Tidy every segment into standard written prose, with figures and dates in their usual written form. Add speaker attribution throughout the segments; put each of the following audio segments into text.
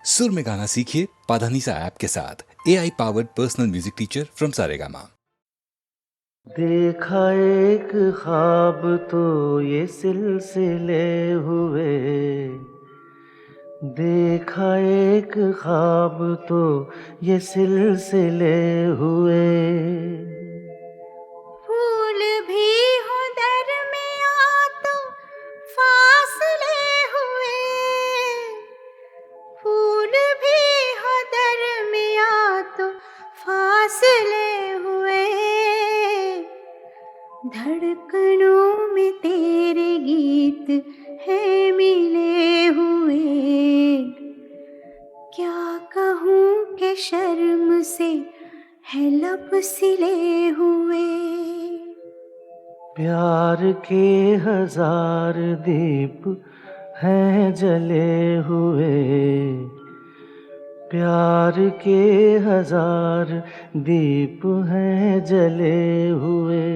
Speaker 1: सुर में गाना सीखिए पाधानीसा ऐप के साथ। AI powered personal music teacher from Saregama.
Speaker 2: देखा एक ख्वाब तो ये सिलसिले हुए, देखा एक ख्वाब तो ये सिलसिले हुए।
Speaker 3: फूल भी हो दरमियाँ तो फासले हुए, फूल भी हो दरमियाँ तो फासले हुए। धड़कनों में तेरे गीत है मिले हुए, क्या कहूँ कि शर्म से है लब सिले हुए।
Speaker 2: प्यार के हजार दीप हैं जले हुए, प्यार के हजार दीप हैं जले हुए।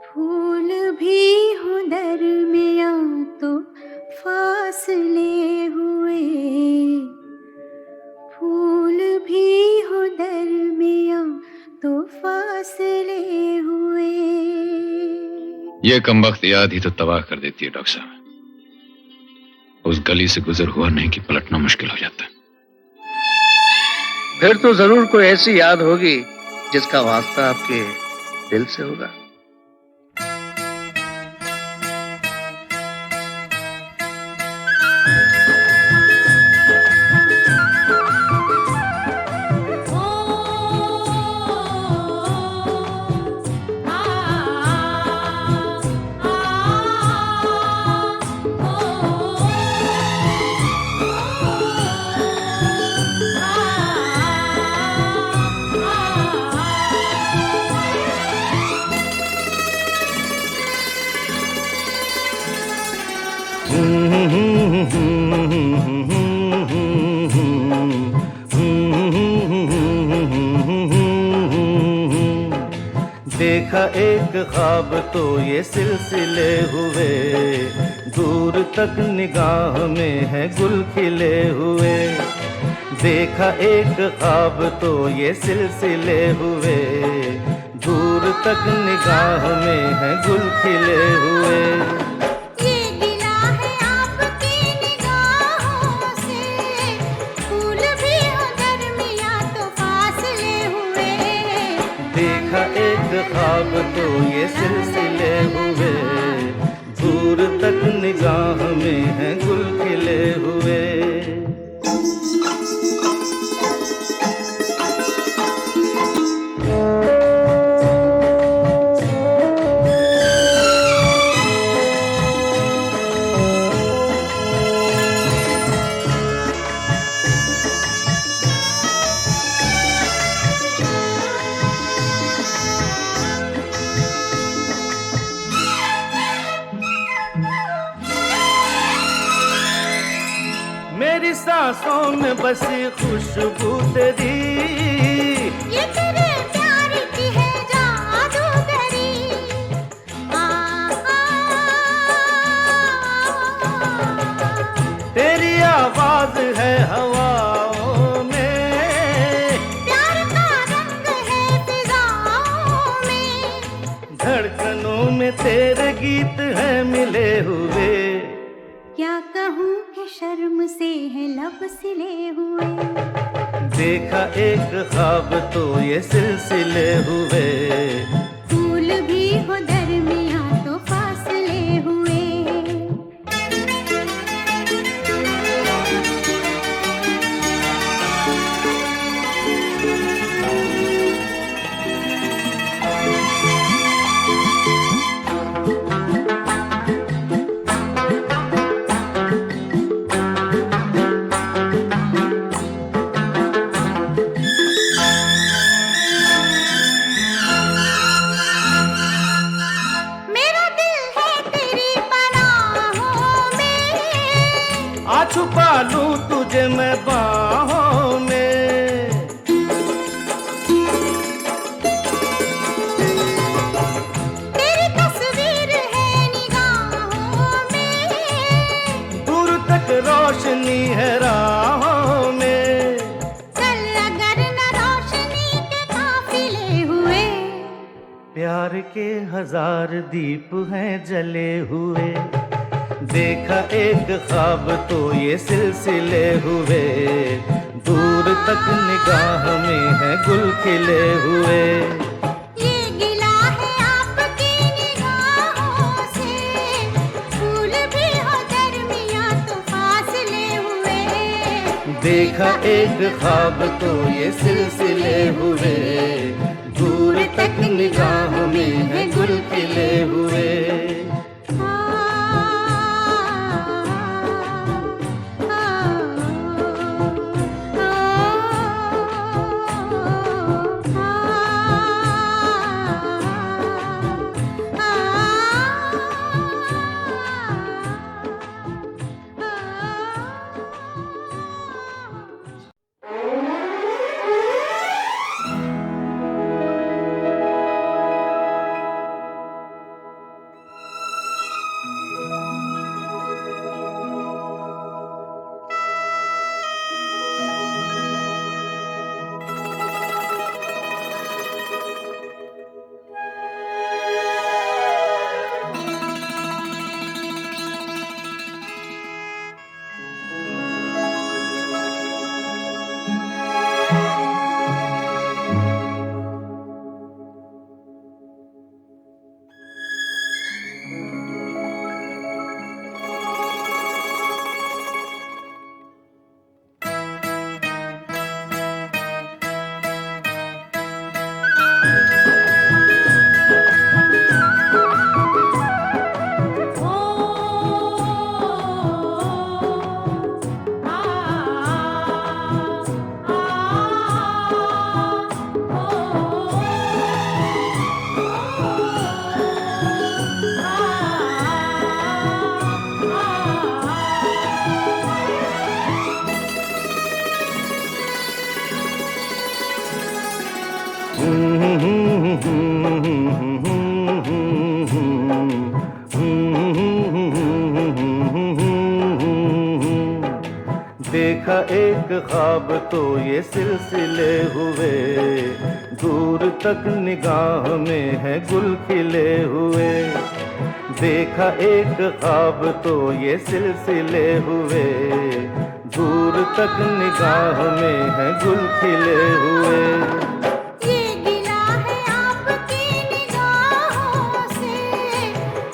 Speaker 3: फूल भी हो दरमियाँ तो फासले हुए, फूल भी हो दरमियाँ तो फासले हुए।
Speaker 4: ये कमबख्त याद ही तो तबाह कर देती है डॉक्टर साहब। उस गली से गुजर हुआ नहीं कि पलटना मुश्किल हो जाता है।
Speaker 5: फिर तो जरूर कोई ऐसी याद होगी जिसका वास्ता आपके दिल से होगा।
Speaker 2: देखा एक ख्वाब तो ये सिलसिले हुए, दूर तक निगाह में है गुल खिले हुए। देखा एक ख्वाब तो ये सिलसिले हुए, दूर तक निगाह में है गुल खिले हुए।
Speaker 3: ये गिला है आपकी निगाहों से, फूल भी हो दरमियाँ तो फासले हुए।
Speaker 2: देखा एक ख्वाब तो ये सिलसिले हुए, दूर तक निगाह में है गुल खिले हुए। मेरी सांसों में बसी खुशबू तेरी,
Speaker 3: ये तेरे प्यार की है जादूगरी।
Speaker 2: तेरी आवाज है हवाओं में,
Speaker 3: प्यार का रंग है फिजाओं में।
Speaker 2: धड़कनों में तेरे गीत हैं मिले हुए।
Speaker 3: क्या कहूँ कि शर्म से है लब सिले हुए।
Speaker 2: देखा एक ख्वाब तो ये सिलसिले हुए,
Speaker 3: फूल भी हो दरमियाँ तो फासले हुए।
Speaker 2: छुपा लूं तुझे मैं बाहों में।
Speaker 3: तेरी तस्वीर है निगाहों में,
Speaker 2: दूर तक रोशनी है राह के हजार दीप हैं जले हुए। देखा एक ख्वाब तो ये सिलसिले हुए, दूर तक निगाह में है गुल खिले हुए।
Speaker 3: ये गिला है आपकी निगाहों से, फूल भी हो दरमियां तो फासले हुए।
Speaker 2: देखा एक ख्वाब तो ये सिलसिले हुए, दूर तक निगाह में है गुल खिले हुए। देखा एक ख्वाब तो ये सिलसिले हुए, दूर तक निगाह में है गुल खिले हुए। देखा एक ख्वाब तो ये सिलसिले हुए, दूर तक निगाह में है गुल खिले हुए।
Speaker 3: ये गिला है आपकी निगाहों से,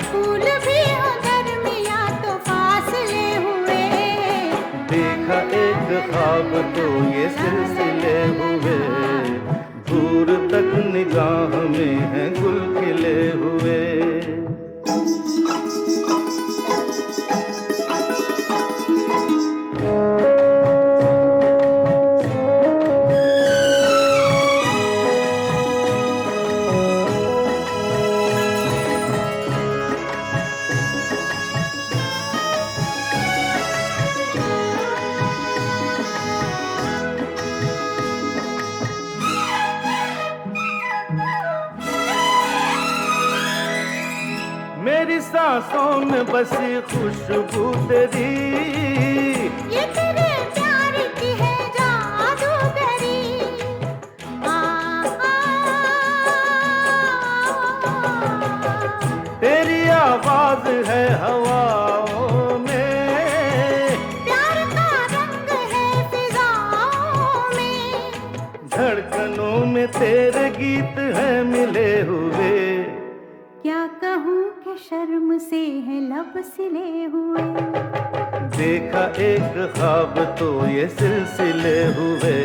Speaker 3: फूल भी हो दरमियां तो फासले हुए।
Speaker 2: देखा एक ख्वाब तो ये सिलसिले हुए, दूर तक निगाह में है गुल खिले हुए। मेरी सांसों में बसी खुशबू तेरी,
Speaker 3: ये तेरे प्यार की है जादूगरी।
Speaker 2: तेरी आवाज है हवाओं में,
Speaker 3: प्यार का रंग है फिजाओं में।
Speaker 2: धड़कनों में तेरे गीत हैं मिले हुए।
Speaker 3: क्या कहूँ कि शर्म से है लब सिले हुए।
Speaker 2: देखा एक ख्वाब तो ये सिलसिले हुए,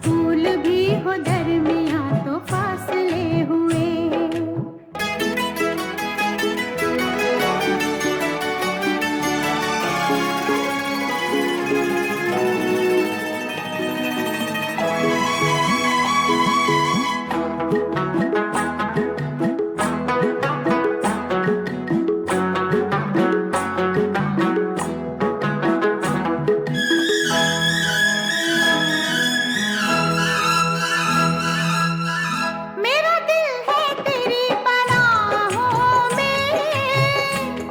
Speaker 3: फूल भी हो दरमियां तो फासले हुए।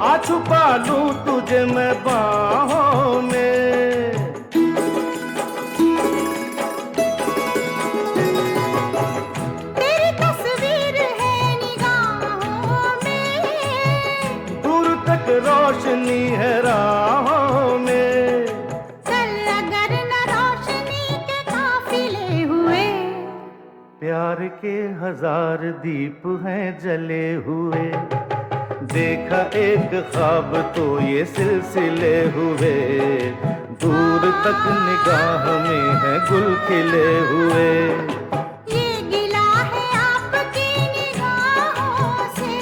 Speaker 2: आ छुपा लूं तुझे मैं बाहों में।
Speaker 3: तेरी तस्वीर है निगाहों
Speaker 2: के 1000 दीप हैं जले हुए। देखा एक ख्वाब तो ये सिलसिले हुए, दूर तक निगाह में है गुल खिले हुए।
Speaker 3: ये गिला है आपकी निगाहों से,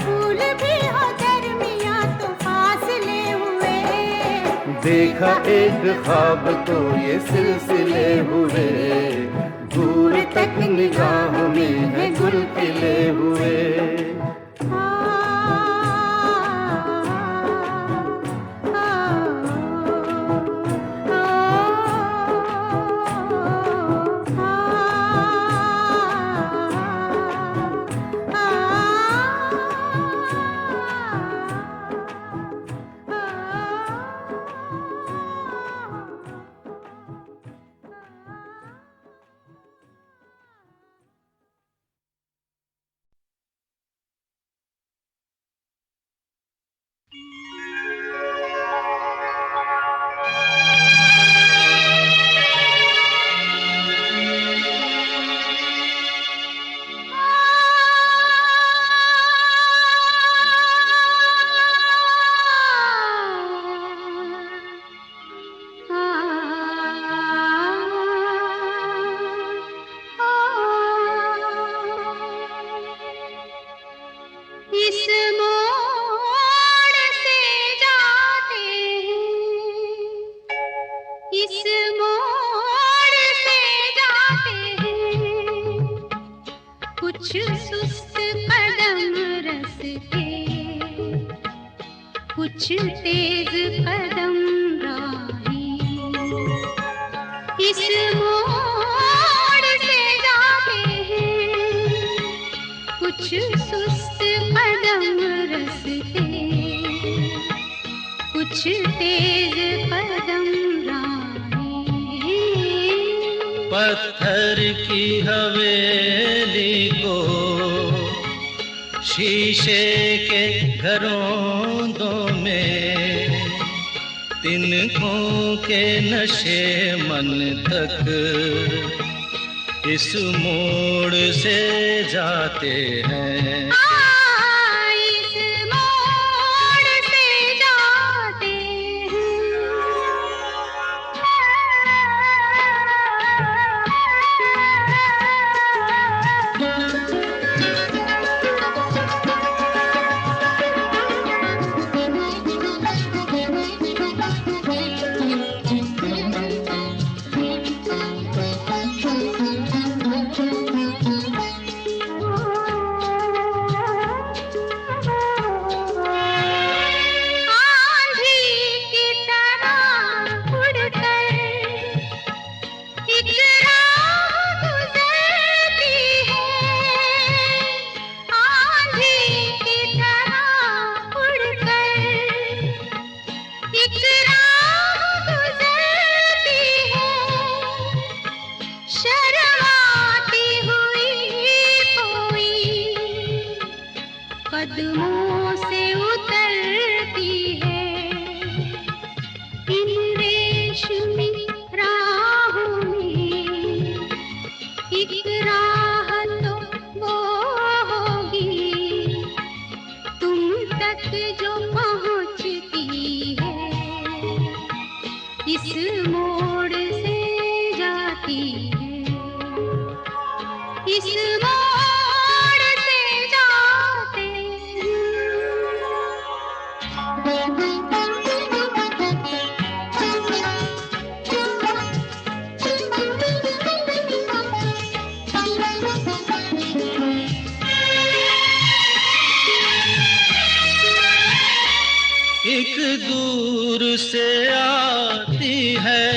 Speaker 3: फूल भी हो दरमियां तो फासले हुए।
Speaker 2: देखा एक ख्वाब तो ये सिलसिले हुए, दूर तक निगाह में है गुल खिले हुए।
Speaker 3: कुछ तेज कदम राही इस मोड़ से जाते हैं, कुछ सुस्त कदम रस्ते, कुछ तेज कदम राही।
Speaker 2: पत्थर की हवेली को शीशे के घरों में, तिनकों के नशे मन तक इस मोड़ से जाते हैं।
Speaker 3: इस मोड़ से जाते कदमों से उतरती है इन रेशमी राहों में, एक राह तो वो होगी तुम तक जो पहुंचती है, इस मोड़ से जाती है, इस मोड़ से जाते
Speaker 2: एक दूर से आती है,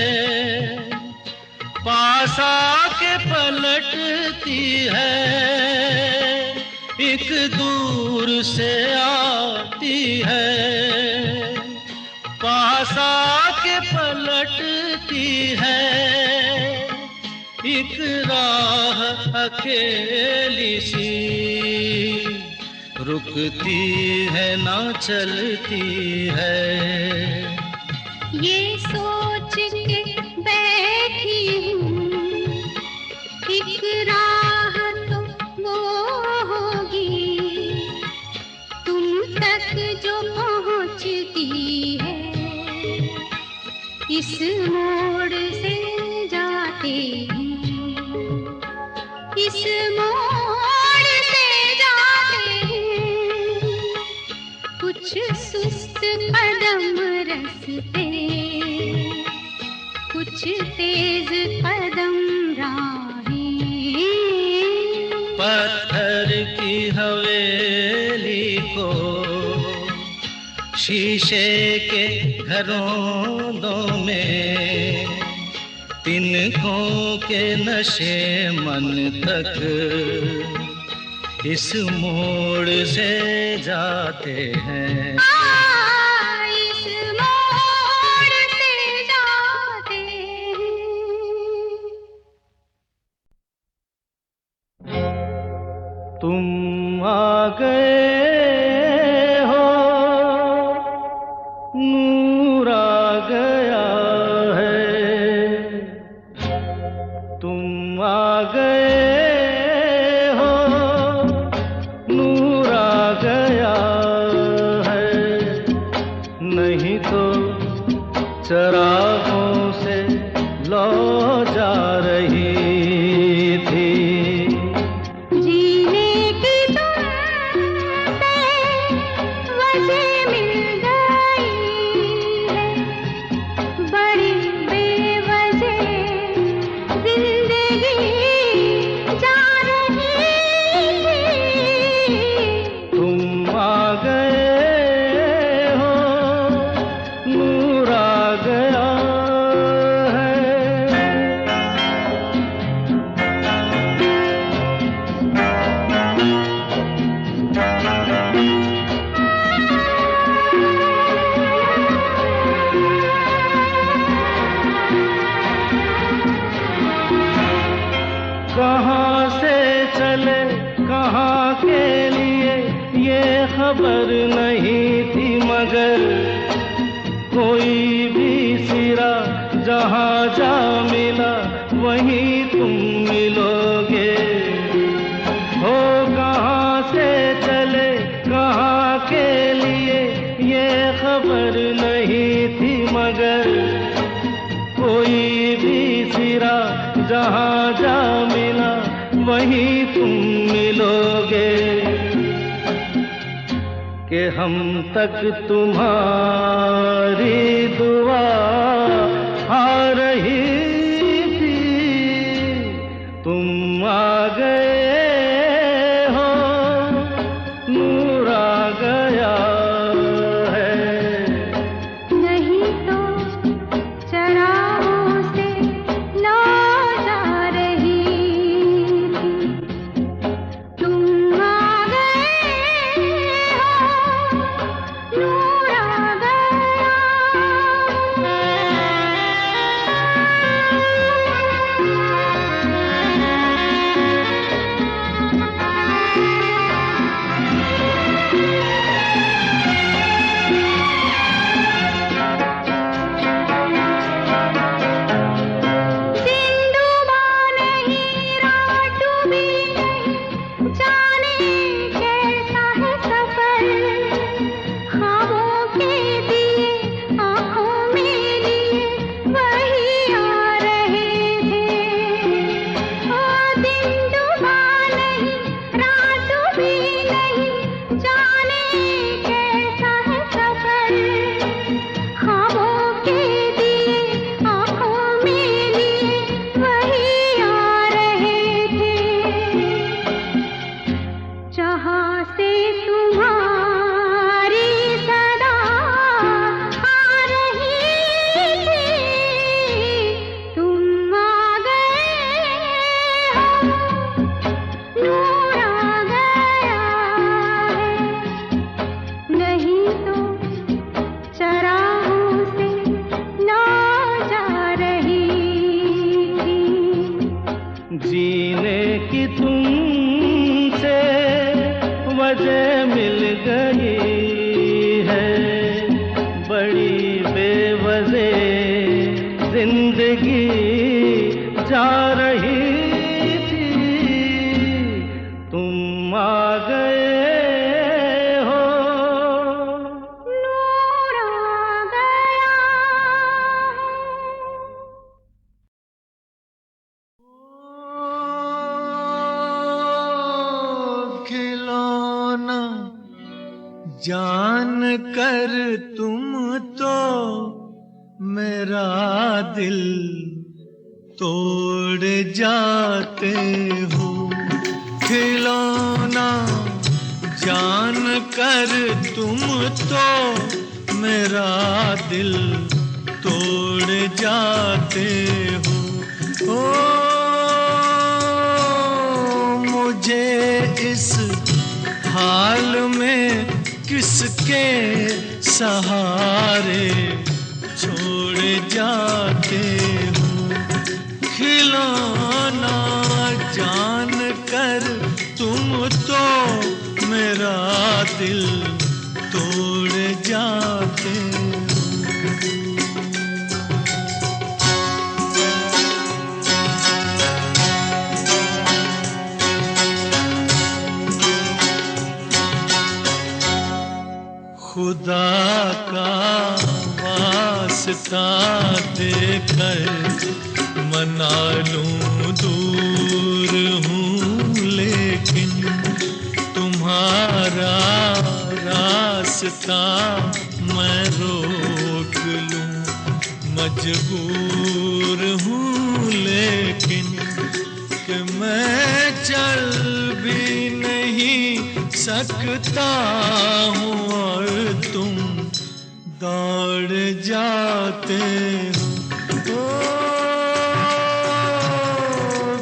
Speaker 2: पास आके पलटती है। एक दूर से आती है, पास आके पलटती है। एक राह अकेली सी रुकती है ना चलती है।
Speaker 3: ये सोच के बैठी हूँ एक राह इस मोड़ से जाते हैं, इस मोड़ से जाते हैं, कुछ सुस्त कदम रस्ते, कुछ तेज कदम राहें।
Speaker 2: पत्थर की हवेली को शीशे के घरों में, तिनकों के नशे मन तक इस मोड़ से जाते हैं।
Speaker 3: इस मोड़ से जाते हैं।
Speaker 2: तुम आ गए हो, नूर आ गया है, तुम आ गए हो, नूर आ गया है, नहीं तो चरागों से लौ जा रही थी।
Speaker 3: जीने की तुमसे वजह मिल गई है, बड़ी बेवजह जिंदगी जा रही थी।
Speaker 2: तुम आ गए हो, नूर आ गया है। कहाँ से चले कहाँ के लिए ये खबर नहीं थी, मगर कोई भी सिरा जहाँ जा मिला वहीं तुम मिलोगे। हो कहाँ से चले कहाँ के लिए ये खबर नहीं थी, मगर कोई भी सिरा जहाँ जा मिला वहीं तुम मिलोगे। कि हम तक तुम्हारी दुआ आ रही थी, तुम आ गए हो, नूर आ गया है।
Speaker 3: नहीं तो चरागों से लौ जा रही थी। तुम आ गए हो, नूर आ जिंदुबा नहीं, रात भी नहीं, जाने कैसा है सफर। ख्वाबों के दिए आँखों में लिए वही आ रहे थे। ओ जिंदुबा नहीं, रात भी नहीं, जाने कैसा है सफर। ख्वाबों के दिए आँखों में लिए वही आ रहे थे। जहाँ से तुम्हारी सदा आ रही थी, तुम आ गए हो, नूर आ गया है। नहीं तो चरागों से लौ जा रही थी।
Speaker 2: जीने की तुमसे वजह मिल गई है, बड़ी बेवजह जिंदगी जा रही थी। तुम आ गए हो,
Speaker 3: नूर आ गया।
Speaker 6: जान कर तुम तो मेरा दिल तोड़ जाते हो। खिलौना जान कर तुम तो मेरा दिल तोड़ जाते हो। ओ मुझे इस हाल में किसके सहारे छोड़ जाते हो। खिलौना जान कर तुम तो मेरा दिल तोड़ जाते हो। खुदा का वास्ता देकर मना लूं दूर हूँ, लेकिन तुम्हारा रास्ता मैं रोक लूं मजबूर हूँ। लेकिन कि मैं चल भी नहीं सकता हूँ और तुम दौड़ जाते हो। ओ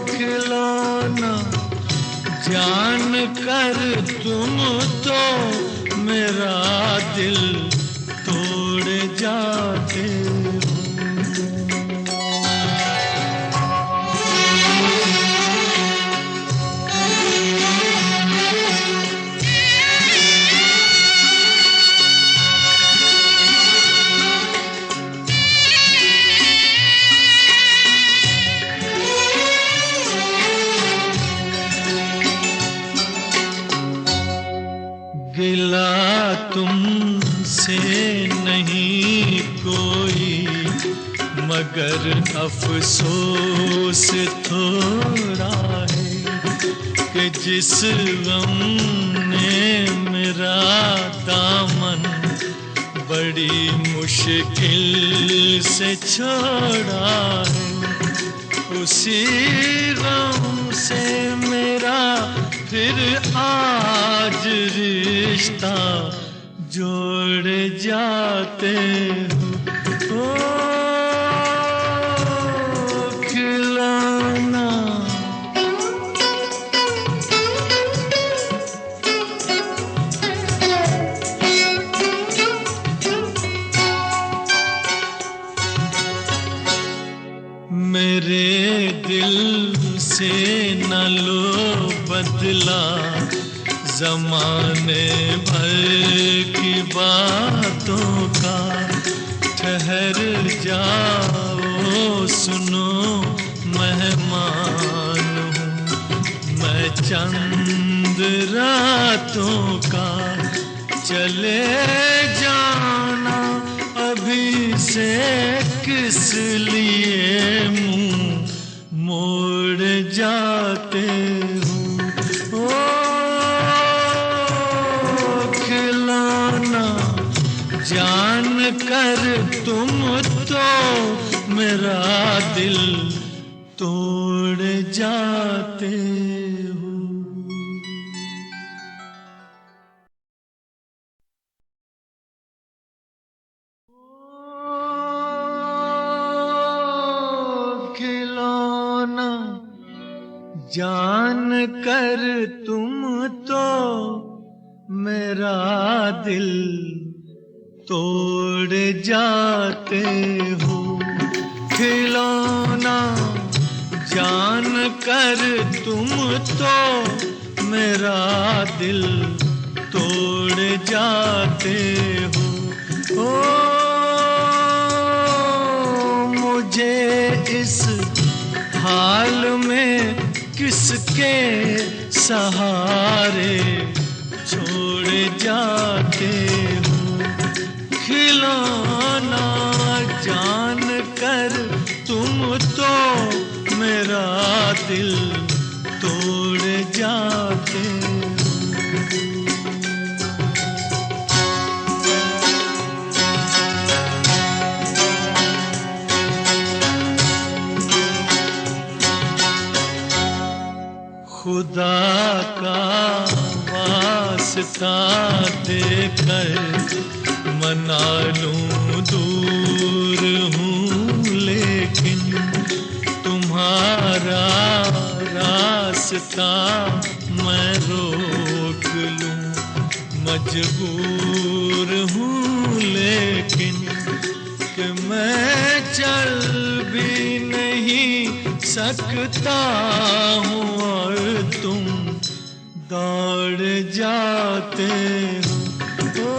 Speaker 6: खिलौना जान कर तुम तो मेरा दिल तोड़ जाते हो। गिला तुमसे नहीं कोई मगर अफसोस थोड़ा है कि जिस गम ने मेरा दामन बड़ी मुश्किल से छोड़ा है, उसी गम से मेरा फिर आज रिश्ता जोड़ जाते हो। ओ खिलौना मेरे दिल से न लो बदला ज़माने भर की बातों का। ठहर जाओ सुनो मेहमान हूँ मैं चंद रातों का। चले जाना अभी से किस लिए मुँह मोड़ जाते हो। ओ खिलौना जान कर तुम तो मेरा दिल तोड़ जाते हो। खिलौना जान कर तुम तो मेरा दिल तोड़ जाते हो। खिलौना जान कर तुम तो मेरा दिल तोड़ जाते हो। ओ मुझे इस हाल में किसके सहारे छोड़ जाते हो। खिलौना जान कर तुम तो मेरा दिल तोड़ जाते हो। देकर मना लूं दूर हूँ, लेकिन तुम्हारा रास्ता मैं रोक लूं। मजबूर हूँ लेकिन कि मैं चल भी नहीं सकता हूँ और तुम दौड़ जाते हो।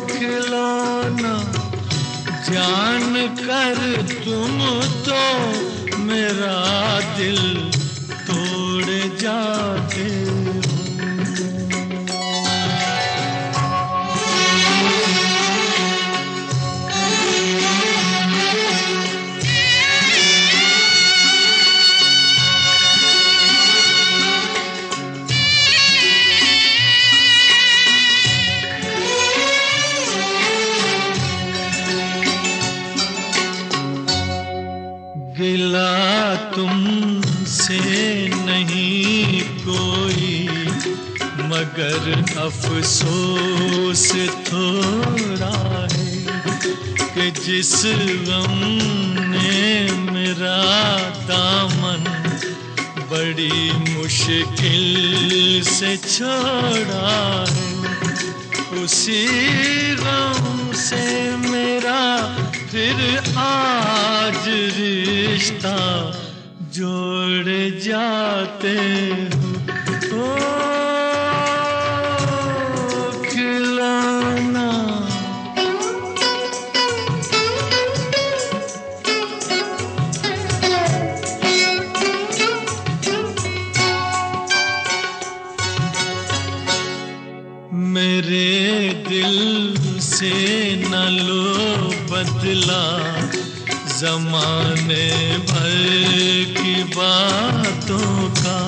Speaker 6: खिलौना जान कर तुम तो मेरा दिल तोड़ जाते हो। गिला तुमसे नहीं कोई, मगर अफसोस थोड़ा है कि जिस गम ने मेरा दामन बड़ी मुश्किल से छोड़ा है, उसी गम से मेरा फिर आज रिश्ता जोड़ जाते हो। खिलौना मेरे दिल से न लो बदला, जमाने भर की बातों का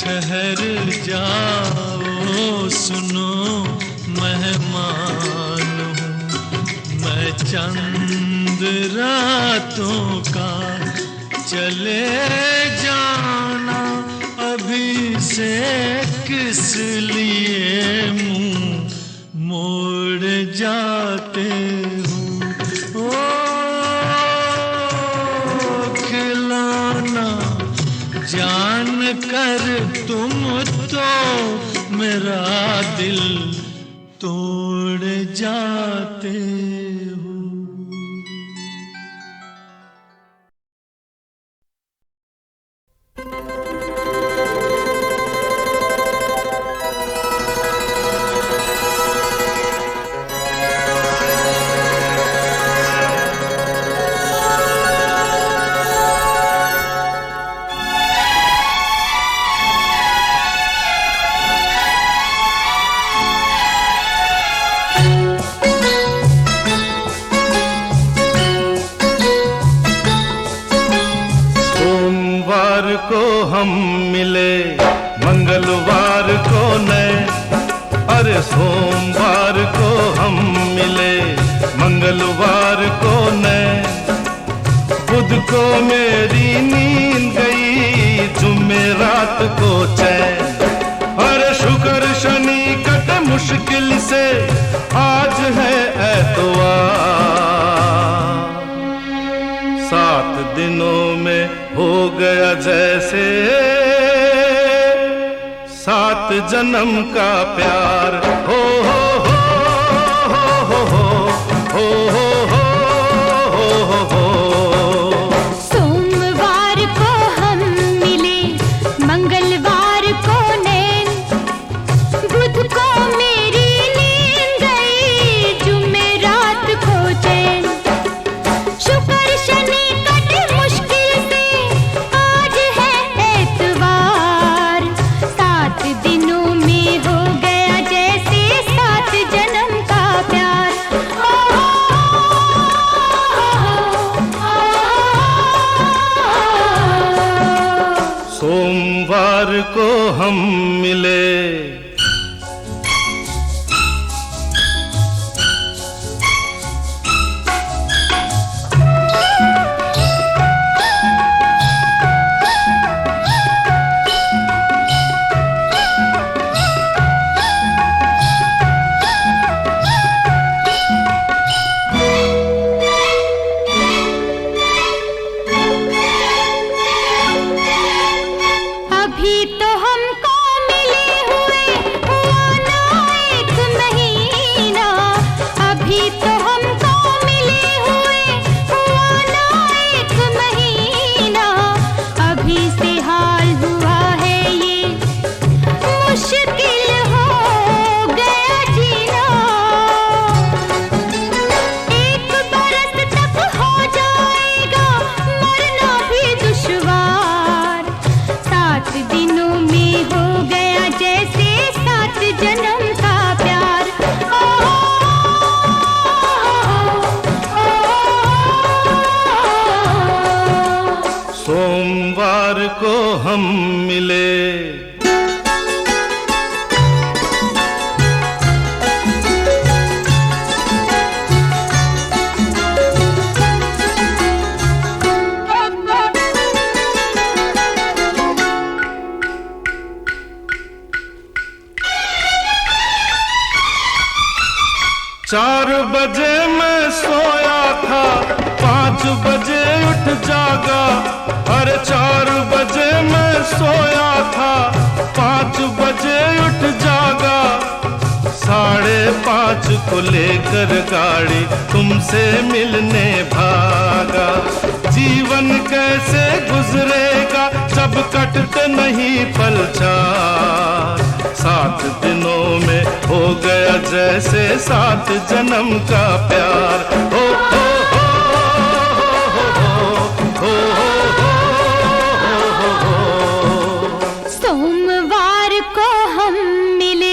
Speaker 6: ठहर जाओ, सुनो मेहमान हूँ मैं चंद रातों का। चले जाना अभी से किस लिए मुंह मोड़ जाते हो। खिलौना जान कर तुम तो मेरा दिल तोड़ जाते हो।
Speaker 2: को हम मिले मंगलवार को नए, अरे सोमवार को हम मिले मंगलवार को नए। बुध को मेरी नींद गई, जुमेरात को चैन, अरे शुक्र शनि कटे मुश्किल से आज है एतवार। 7 दिनों में हो गया जैसे 7 जन्म का प्यार। हो हो हो हो हो हो हो हो हो हो।
Speaker 3: सोमवार को हम मिले मंगलवार को नैन, बुध को मेरी नींद गई, जुमेरात को चैन। शुक्र शनि कटे मुश्किल से आज है एतवार। 7 दिनों में हो गया जैसे 7 जन्म का प्यार।
Speaker 2: सोमवार को हम मिले हम मिले। चार बजे मैं सोया था, 5 बजे उठ जागा। अरे 4 बजे मैं सोया था, 5 बजे उठ जागा। 5:30 को लेकर गाड़ी तुमसे मिलने भागा। जीवन कैसे गुजरेगा जब कटते नहीं पल चार। 7 दिनों में हो गया जैसे 7 जन्म का प्यार। हो हो हो हो हो हो।
Speaker 3: सोमवार को हम मिले।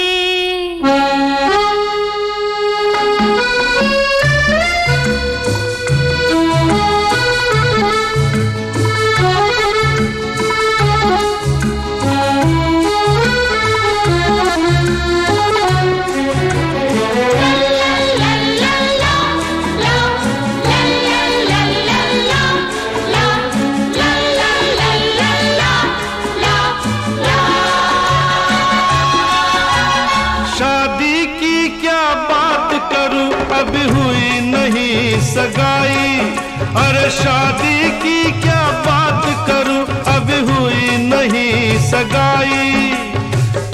Speaker 2: अभी हुई नहीं सगाई। अरे शादी की क्या बात करूं, अभी हुई नहीं सगाई।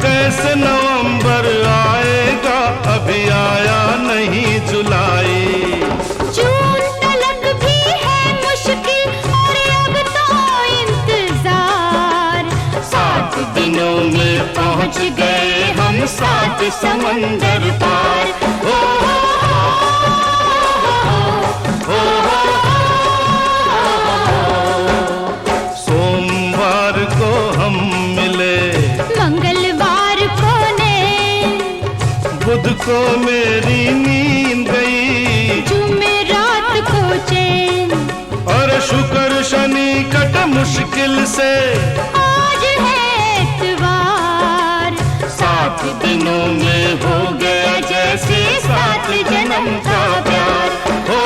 Speaker 2: कैसे नवंबर आएगा, अभी आया नहीं जुलाई।
Speaker 3: जून तलक भी है मुश्किल और अब तो इंतजार।
Speaker 2: 7 दिनों में पहुंच गए हम 7 समंदर पार। सोमवार को हम मिले,
Speaker 3: मंगलवार को ने,
Speaker 2: बुध को मेरी नींद गई,
Speaker 3: जुमेरात को चैन।
Speaker 2: और शुक्र शनि कट मुश्किल से,
Speaker 3: आज है इतवार।
Speaker 2: 7 दिनों में हो गया जैसे 7 जन्म का प्यार। हो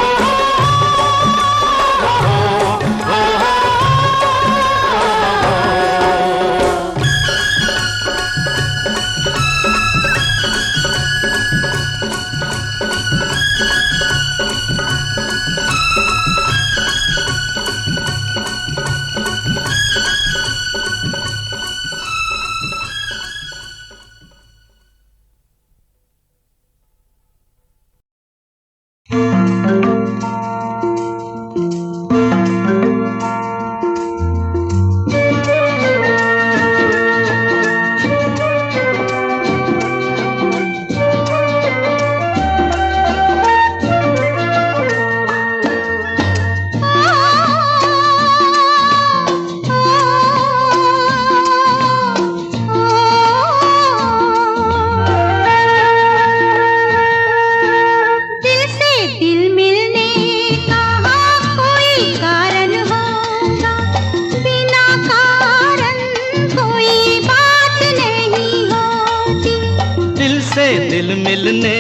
Speaker 2: दिल मिलने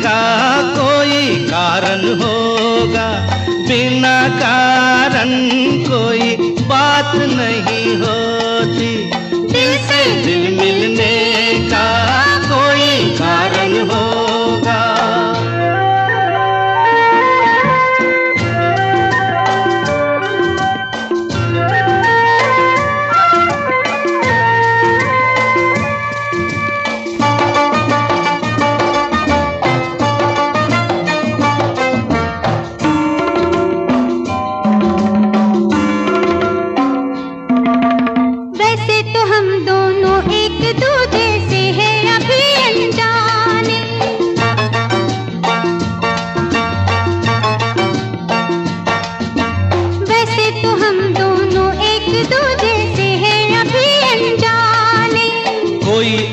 Speaker 2: का कोई कारण होगा, बिना कारण कोई बात नहीं होती। दिल से दिल मिलने का कोई कारण होगा।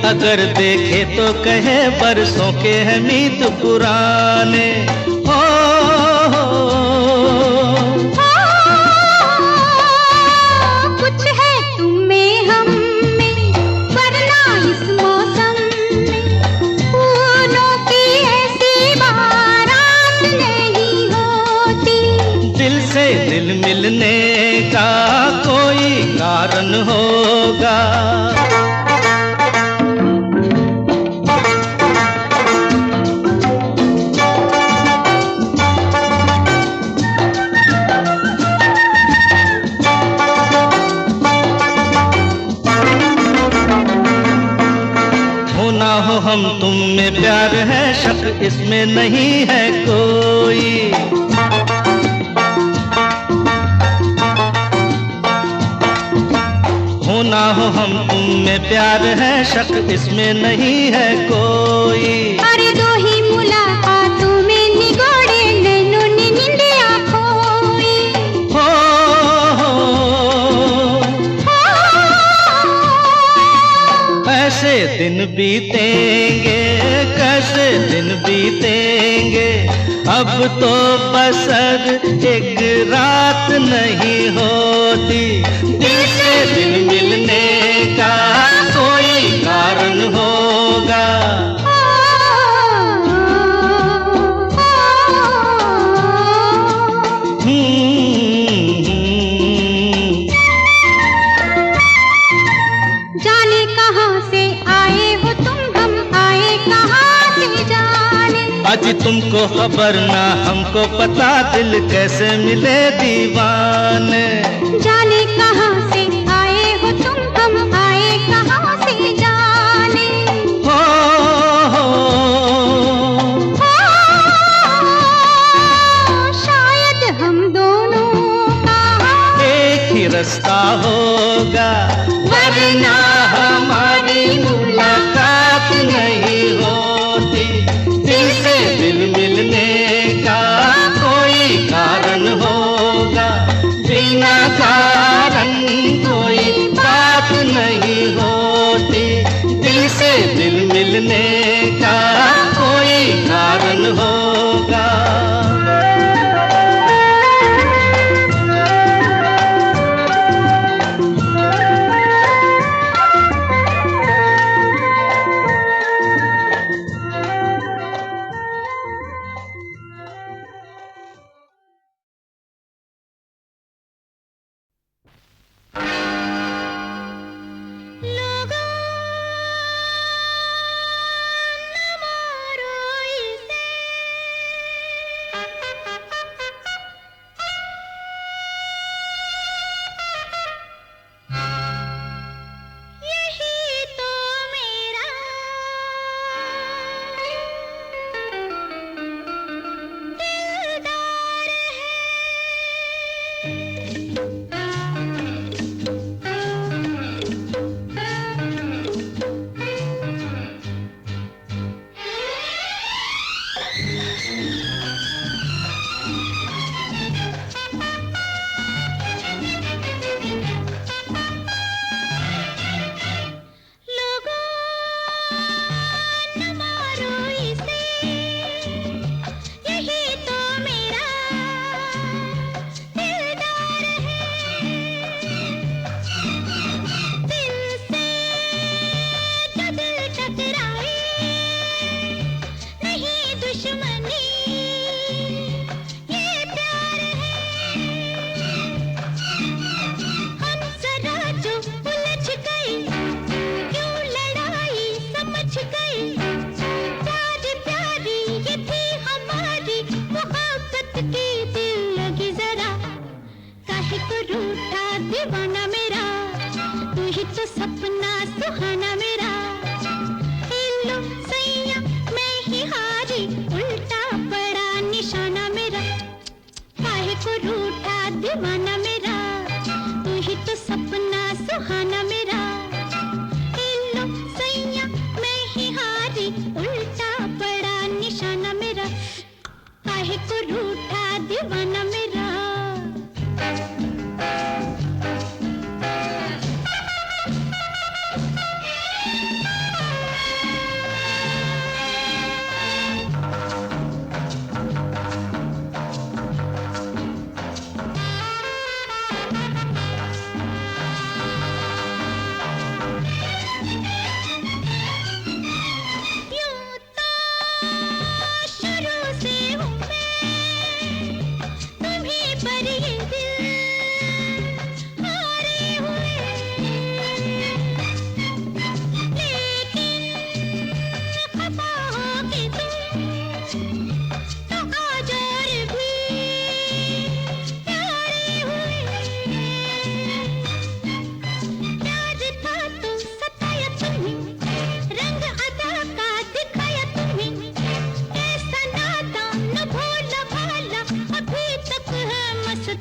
Speaker 2: अगर देखे तो कहे बरसों के हैं मीत पुराने। हो
Speaker 3: कुछ है तुम में
Speaker 2: दिल से दिल मिलने का कोई कारण होगा। हो हम तुम में प्यार है, शक इसमें नहीं है कोई। हो ना हो हम तुम में प्यार है, शक इसमें नहीं है कोई।
Speaker 3: अरे दो ही मुलाकातों में निगोड़े नैनों ने निंदिया खोई।
Speaker 2: हो ऐसे दिन बीतेंगे, कैसे दिन बीतेंगे, अब तो बसर एक रात नहीं होती। दिल से दिल मिलने का कोई कारण होगा।
Speaker 3: जाने कहाँ से आए हो तुम, हम आए कहाँ से जाने।
Speaker 2: आज तुमको खबर ना हमको पता, दिल कैसे मिले दीवाने।
Speaker 3: जाने कहाँ से आए हो तुम, हम आए कहाँ से जाने।
Speaker 2: हो
Speaker 3: शायद हम दोनों का
Speaker 2: एक ही रास्ता होगा, वरना हमारी मुलाकात नहीं होती। दिल से दिल मिलने का कोई कारण होगा, बिना कारण कोई बात नहीं होती। दिल से दिल मिलने का कोई कारण होगा।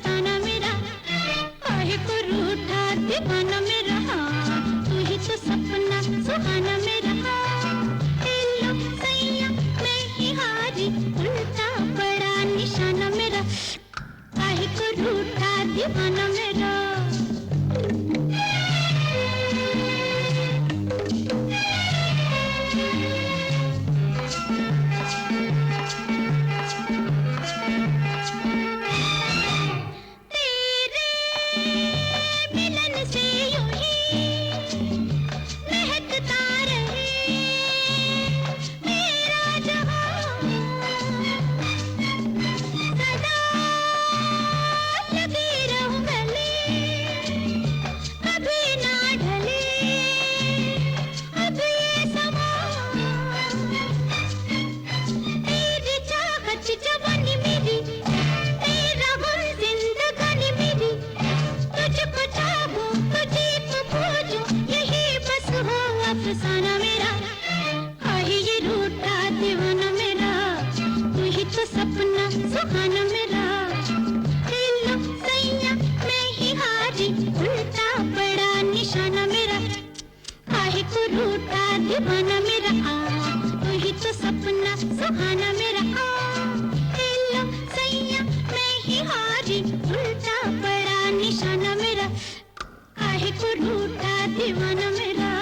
Speaker 3: अफसाना मेरा, काहे को रूठा दीवाना मेरा, तू ही तो सपना सुहाना मेरा। ए लो सैया मैं ही हारी, उल्टा पड़ा निशाना मेरा, काहे को रूठा दीवाना मेरा। अफसाना मेरा, काहे ये रूठा दीवाना मेरा, तू ही तो सपना सुहाना मेरा। ए लो सैया मैं ही हारी, उल्टा पड़ा निशाना मेरा, काहे को रूठा दीवाना मेरा, तू ही तो सपना सुहाना मेरा। ए लो सैया मैं ही हारी, उल्टा पड़ा निशाना मेरा, काहे को रूठा दीवाना मेरा,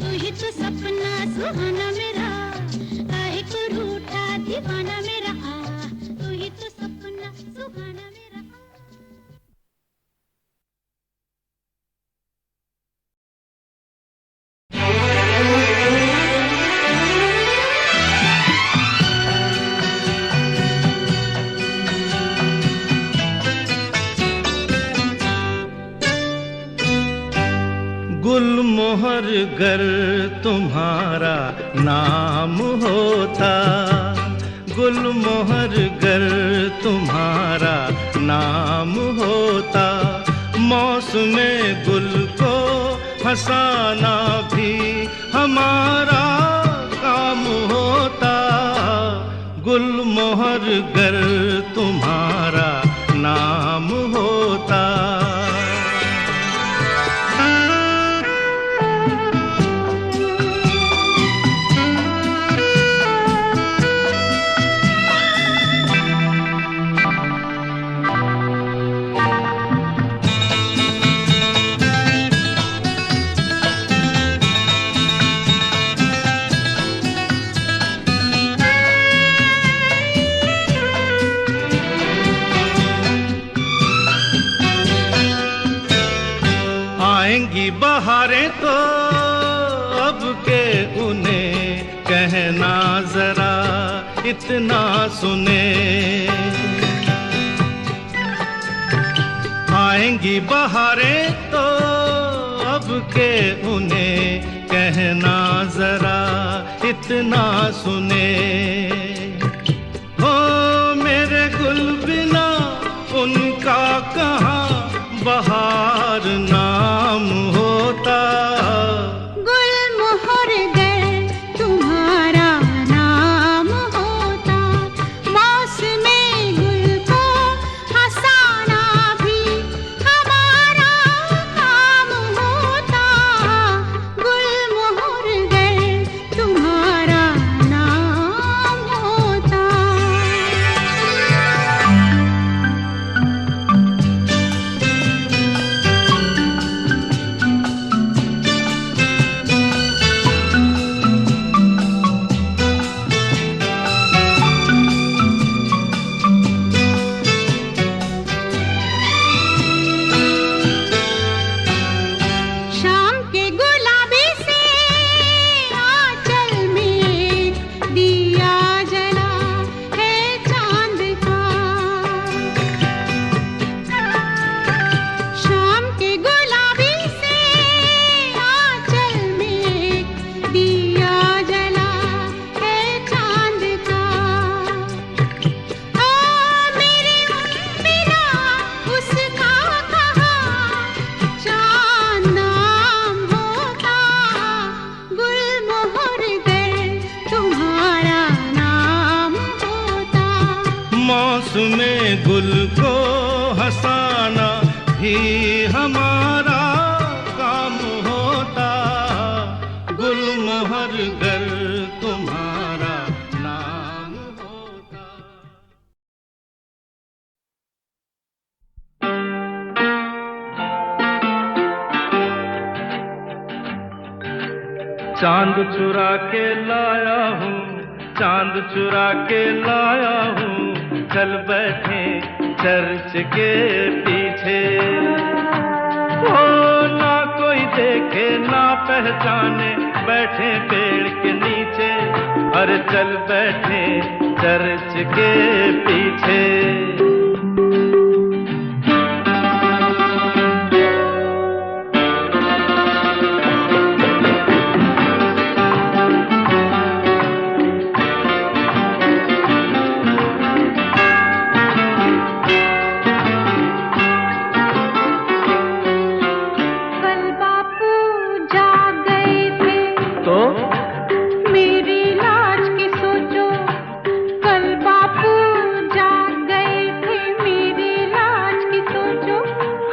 Speaker 3: तू ही तो सपना सुहाना मेरा, काहे को रूठा दीवाना मेरा, तू ही तो सपना सुहाना मेरा।
Speaker 2: गुलमोहर गर तुम्हारा नाम होता, गुलमोहर गर तुम्हारा नाम होता, मौसमे गुल को हंसाना भी हमारा काम होता। गुलमोहर गर तुम्हारा नाम होता। आएंगी बहारें तो अब के उन्हें कहना जरा इतना सुने। आएंगी बहारें तो अब के उन्हें कहना जरा इतना सुने। हो मेरे गुल बिना उनका कहाँ बहार नाम होता।
Speaker 3: गुलमोहर गर तुम्हारा नाम होता, मौसमे गुल को हंसाना भी हमारा काम होता। गुलमोहर गर तुम्हारा नाम होता।
Speaker 2: चांद चुरा के लाया हूँ, चांद चुरा के लाया हूँ, चल बैठे चर्च के पीछे। ओ ना कोई देखे ना पहचाने, बैठे पेड़ के नीचे, अरे चल बैठे चर्च के पीछे।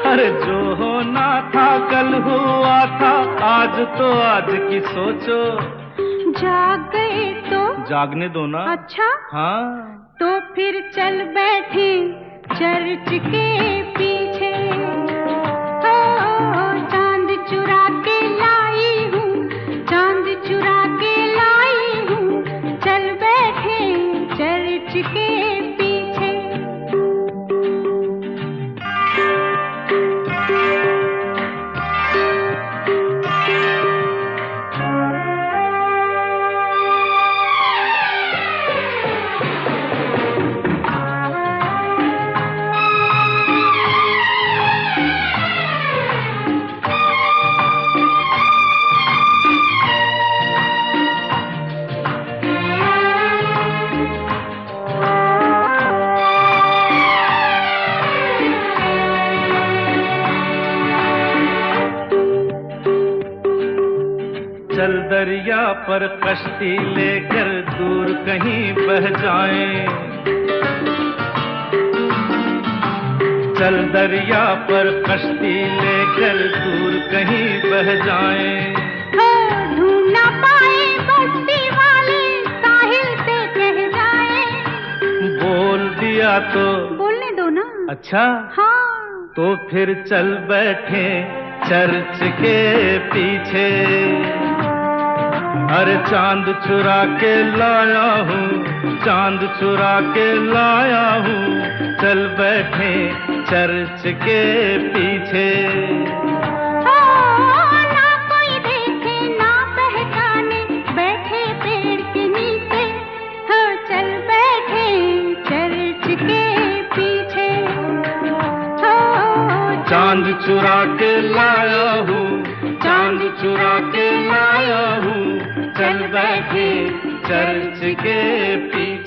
Speaker 2: अरे जो होना था कल हुआ था, आज तो आज की सोचो।
Speaker 3: जाग गए तो
Speaker 2: जागने दो ना।
Speaker 3: अच्छा
Speaker 2: हाँ
Speaker 3: तो फिर चल बैठे चर्च के पीछे। ओ, चांद चुरा के लाई हूँ, चांद चुरा के लाई हूँ, चल बैठे चर्च के पीछे। चल दरिया पर कश्ती लेकर दूर कहीं बह जाएं, चल दरिया पर कश्ती लेकर दूर कहीं बह जाएं। ढूंढ ना पाए बस्ती वाले साहिल से कह जाए।
Speaker 2: बोल दिया तो
Speaker 3: बोलने दो ना।
Speaker 2: अच्छा
Speaker 3: हाँ
Speaker 2: तो फिर चल बैठे चर्च के पीछे। अरे चांद चुरा के लाया हूँ, चांद चुरा के लाया हूँ, चल बैठे चर्च के पीछे।
Speaker 3: ना कोई देखे ना पहचाने, बैठे पेड़ के नीचे, हो चल बैठे चर्च के पीछे। हो
Speaker 2: चांद चुरा के लाया हूँ, चांद चुरा के लाया हूँ, चल बैठे चर्च के पीछे।